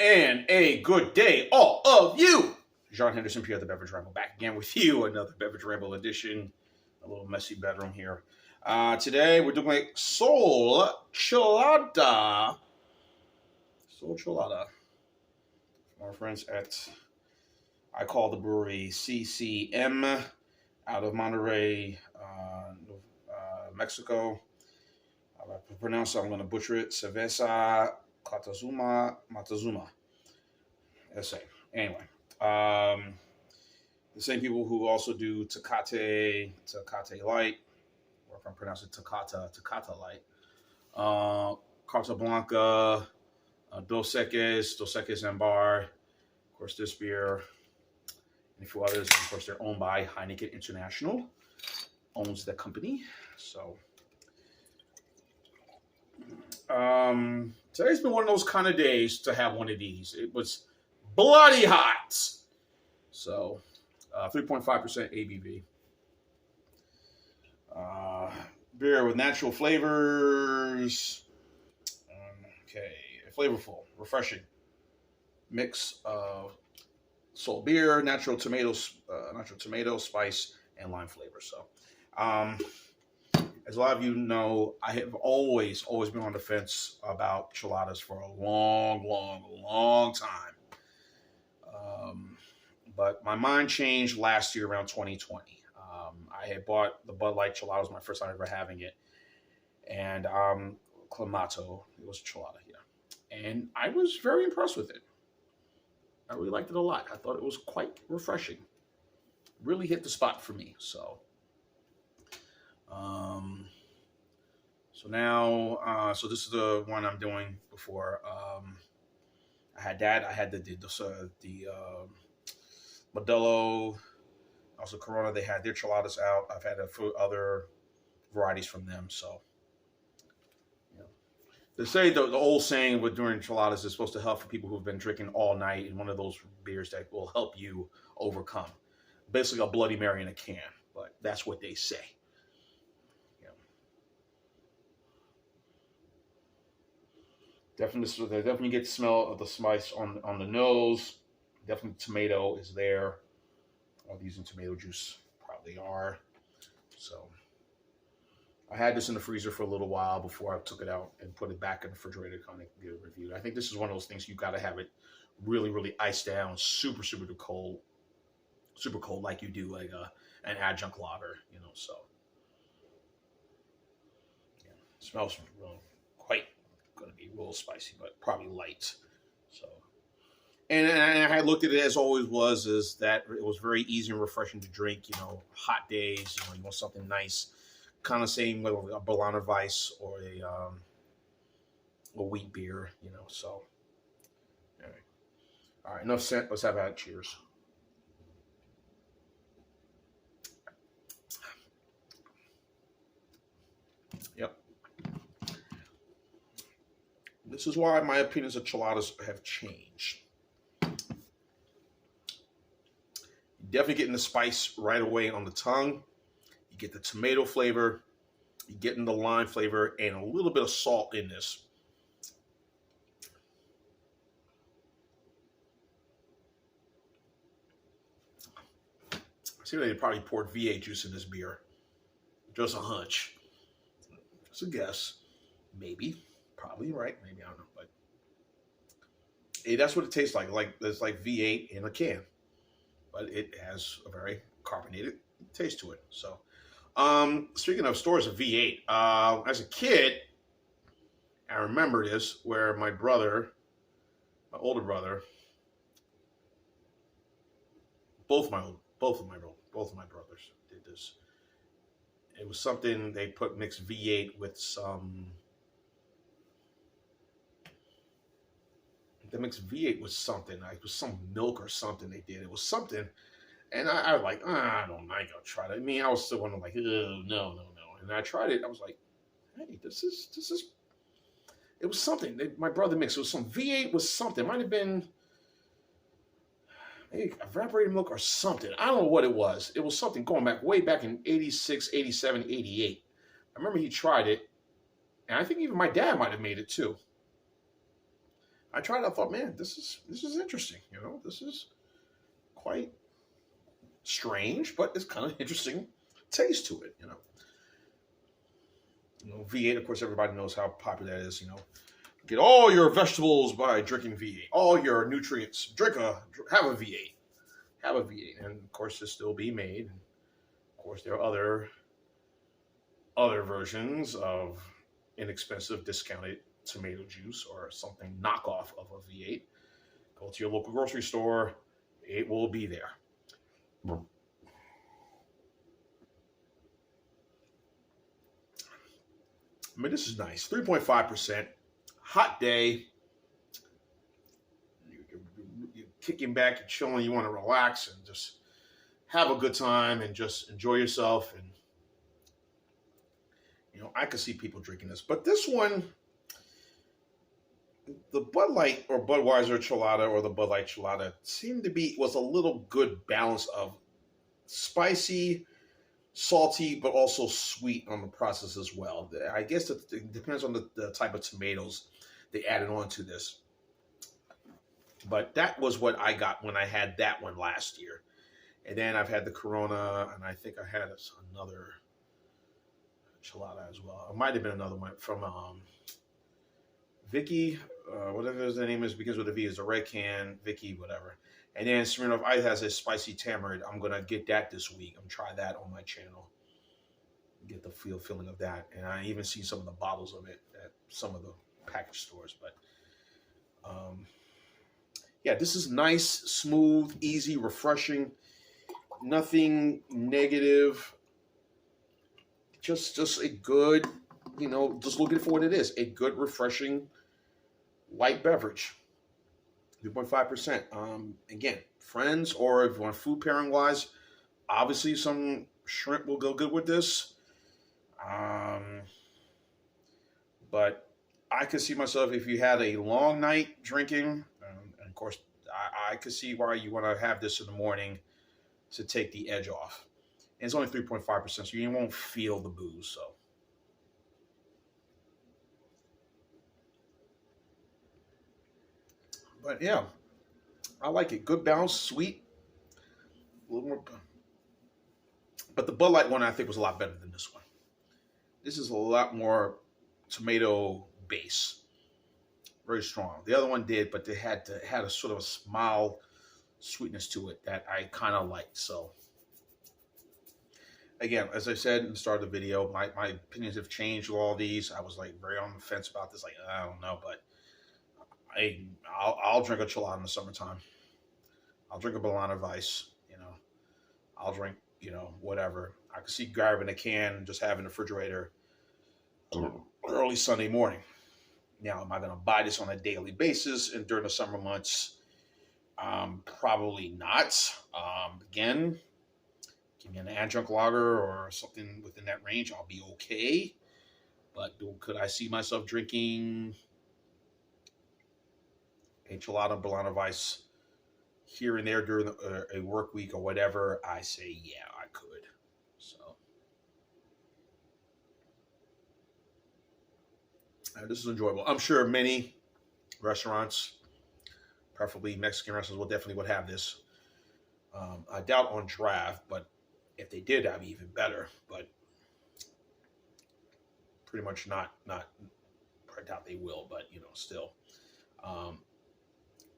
And a good day, all of you. John Henderson, Pierre the Beverage Ramble, back again with you. Another Beverage Ramble edition. A little messy bedroom here. Today we're doing Soul Chelada. Soul Chelada. Our friends at, I call the brewery CCM, out of Monterey, Mexico. I pronounce it, I'm going to butcher it. Cerveza Moctezuma. Essay. Anyway, the same people who also do Tecate Light, or if I'm pronouncing Tecate Light. Carta Blanca, Dos Equis and Bar. Of course, this beer, and a few others. And of course, they're owned by Heineken International. Owns the company. So, today's been one of those kind of days to have one of these. It was bloody hot. So, 3.5% ABV. Beer with natural flavors. Okay, flavorful, refreshing mix of soul beer, natural tomato, spice, and lime flavor. So, as a lot of you know, I have always been on the fence about cheladas for a long time. But my mind changed last year around 2020. I had bought the Bud Light Chelada. It was my first time ever having it. And Clamato, it was Chelada, yeah. And I was very impressed with it. I really liked it a lot. I thought it was quite refreshing. Really hit the spot for me. So, so this is the one I'm doing before. I had that. I had the Modelo, also Corona. They had their cheladas out. I've had a few other varieties from them. So, you know, they say the old saying with during cheladas is supposed to help for people who've been drinking all night, and one of those beers that will help you overcome. Basically, a Bloody Mary in a can, but that's what they say. Definitely get the smell of the spice on the nose. Definitely tomato is there. All using tomato juice probably are. So I had this in the freezer for a little while before I took it out and put it back in the refrigerator to kind of get a review. I think this is one of those things you got to have it really iced down, super cold like you do like an adjunct lager, So yeah, it smells really quite going to be a little spicy, but probably light. So. And I had looked at it as always is that it was very easy and refreshing to drink, hot days, you want something nice, kind of same with a Berliner Weiss or a wheat beer, so. All right, enough said. Let's have a cheers. Yep. This is why my opinions of cheladas have changed. Definitely getting the spice right away on the tongue. You get the tomato flavor. You're getting the lime flavor and a little bit of salt in this. I see they probably poured V8 juice in this beer. Just a hunch. Just a guess. Maybe. Probably right. Maybe, I don't know. But hey, that's what it tastes like. It's like V8 in a can. But it has a very carbonated taste to it. So, speaking of stores of V8, as a kid, I remember this where my older brother, both of my brothers did this. It was something they mixed V8 with some. They mixed V8 with something. Like it was some milk or something they did. It was something. And I was like, I ain't gonna try that. I mean, I was still wondering like, no. And I tried it. I was like, hey, this is. It was something. My brother mixed. It was some V8 with something. It might have been maybe evaporated milk or something. I don't know what it was. It was something going way back in 86, 87, 88. I remember he tried it. And I think even my dad might have made it too. I tried it. I thought, man, this is interesting. You know, this is quite strange, but it's kind of interesting taste to it. You know, V8. Of course, everybody knows how popular that is. You know, get all your vegetables by drinking V8. All your nutrients. Have a V8. Have a V8, and of course, this still be made. And of course, there are other versions of inexpensive discounted tomato juice or something knockoff of a V8. Go to your local grocery store. It will be there. I mean, this is nice. 3.5%. Hot day. You're kicking back and chilling. You want to relax and just have a good time and just enjoy yourself. And, you know, I could see people drinking this. But this one, the Bud Light or Budweiser Chelada or the Bud Light Chelada was a little good balance of spicy, salty, but also sweet on the process as well. I guess it depends on the type of tomatoes they added on to this. But that was what I got when I had that one last year. And then I've had the Corona, and I think I had another Chelada as well. It might have been another one from Vicky, whatever the name is, begins with a V, is a red can, Vicky, whatever. And then Smirnoff Ice has a spicy tamarind. I'm going to get that this week. I'm going to try that on my channel. Get the feeling of that. And I even see some of the bottles of it at some of the package stores. But, yeah, this is nice, smooth, easy, refreshing. Nothing negative. Just a good, you know, just looking for what it is. A good, refreshing, light beverage. 3.5%. Again, friends, or if you want food pairing wise, obviously some shrimp will go good with this. But I could see myself, if you had a long night drinking, and of course, I could see why you want to have this in the morning to take the edge off. And it's only 3.5%, so you won't feel the booze. So, but yeah, I like it. Good balance, sweet, a little more. But the Bud Light one, I think, was a lot better than this one. This is a lot more tomato base, very strong. The other one did, but they had a sort of a mild sweetness to it that I kind of liked. So, again, as I said in the start of the video, my opinions have changed with all these. I was like very on the fence about this. Like, I don't know, but I'll drink a Chelada in the summertime. I'll drink a Bologna Vice. You know, I'll drink, you know, whatever. I could see grabbing a can and just having a refrigerator early Sunday morning. Now, am I going to buy this on a daily basis and during the summer months? Probably not. Again, give me an adjunct lager or something within that range. I'll be okay. But could I see myself drinking a Chelada Bologna Vice here and there during a work week or whatever? I say, yeah, I could. So, this is enjoyable. I'm sure many restaurants, preferably Mexican restaurants, would have this. I doubt on draft, but if they did, that'd be even better. But pretty much not. I doubt they will, but you know, still.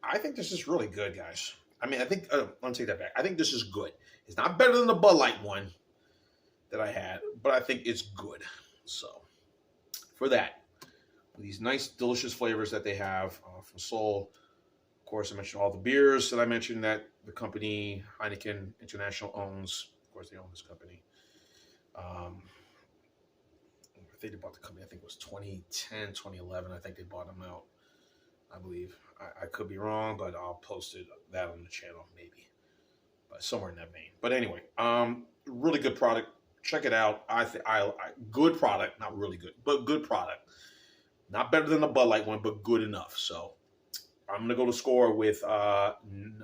I think this is really good, guys. I mean, I think let me take that back. I think this is good. It's not better than the Bud Light one that I had, but I think it's good. So, for that, these nice, delicious flavors that they have from Sol. Of course, I mentioned all the beers that I mentioned that the company Heineken International owns. Of course, they own this company. I think they bought the company, I think it was 2010, 2011. I think they bought them out, I believe. I could be wrong, but I'll post that on the channel, maybe. But somewhere in that vein. But anyway, really good product. Check it out. Good product. Not really good, but good product. Not better than the Bud Light one, but good enough. So I'm going to go to score with an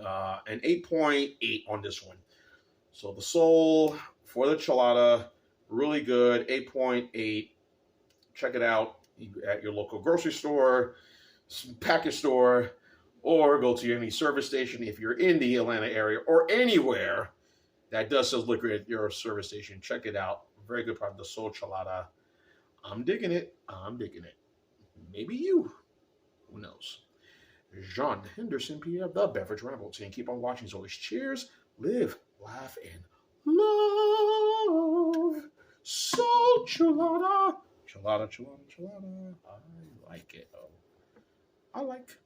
8.8 on this one. So the Sol for the Chelada, really good, 8.8. Check it out at your local grocery store. package store, or go to any service station if you're in the Atlanta area or anywhere that does sell liquor at your service station. Check it out. Very good product, the Soul Chelada. I'm digging it. I'm digging it. Maybe you. Who knows? John Henderson, PF, the Beverage Ramble team. Keep on watching as always. Cheers, live, laugh, and love. Soul Chelada. Chelada, Chelada, Chelada. I like it. I like